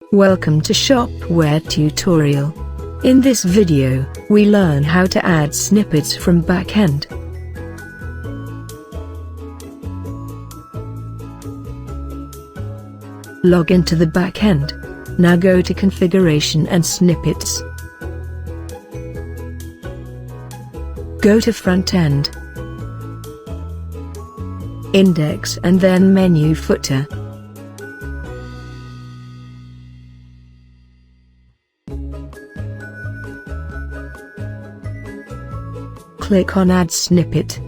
Welcome to Shopware tutorial. In this video, we learn how to add snippets from backend. Log into the backend. Now go to Configuration and Snippets. Go to Frontend, Index and then Menu Footer. Click on Add Snippet.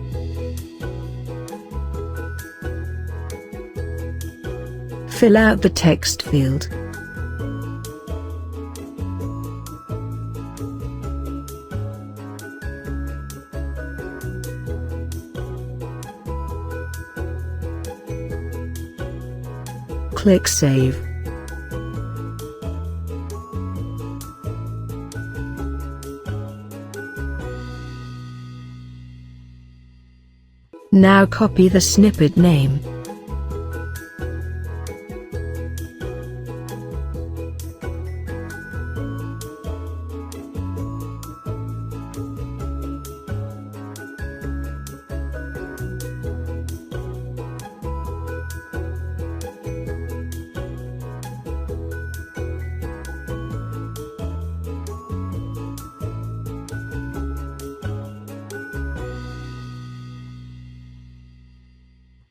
Fill out the text field. Click Save. Now copy the snippet name.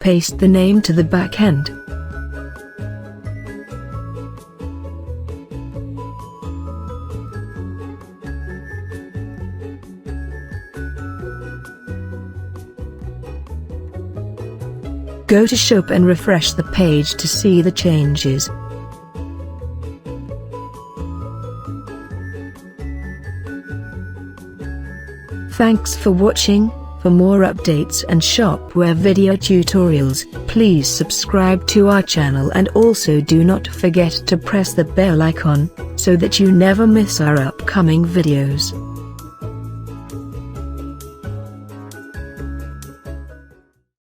Paste the name to the backend. Go to Shop and refresh the page to see the changes. Thanks for watching. For more updates and Shopware video tutorials, please subscribe to our channel and also do not forget to press the bell icon, so that you never miss our upcoming videos.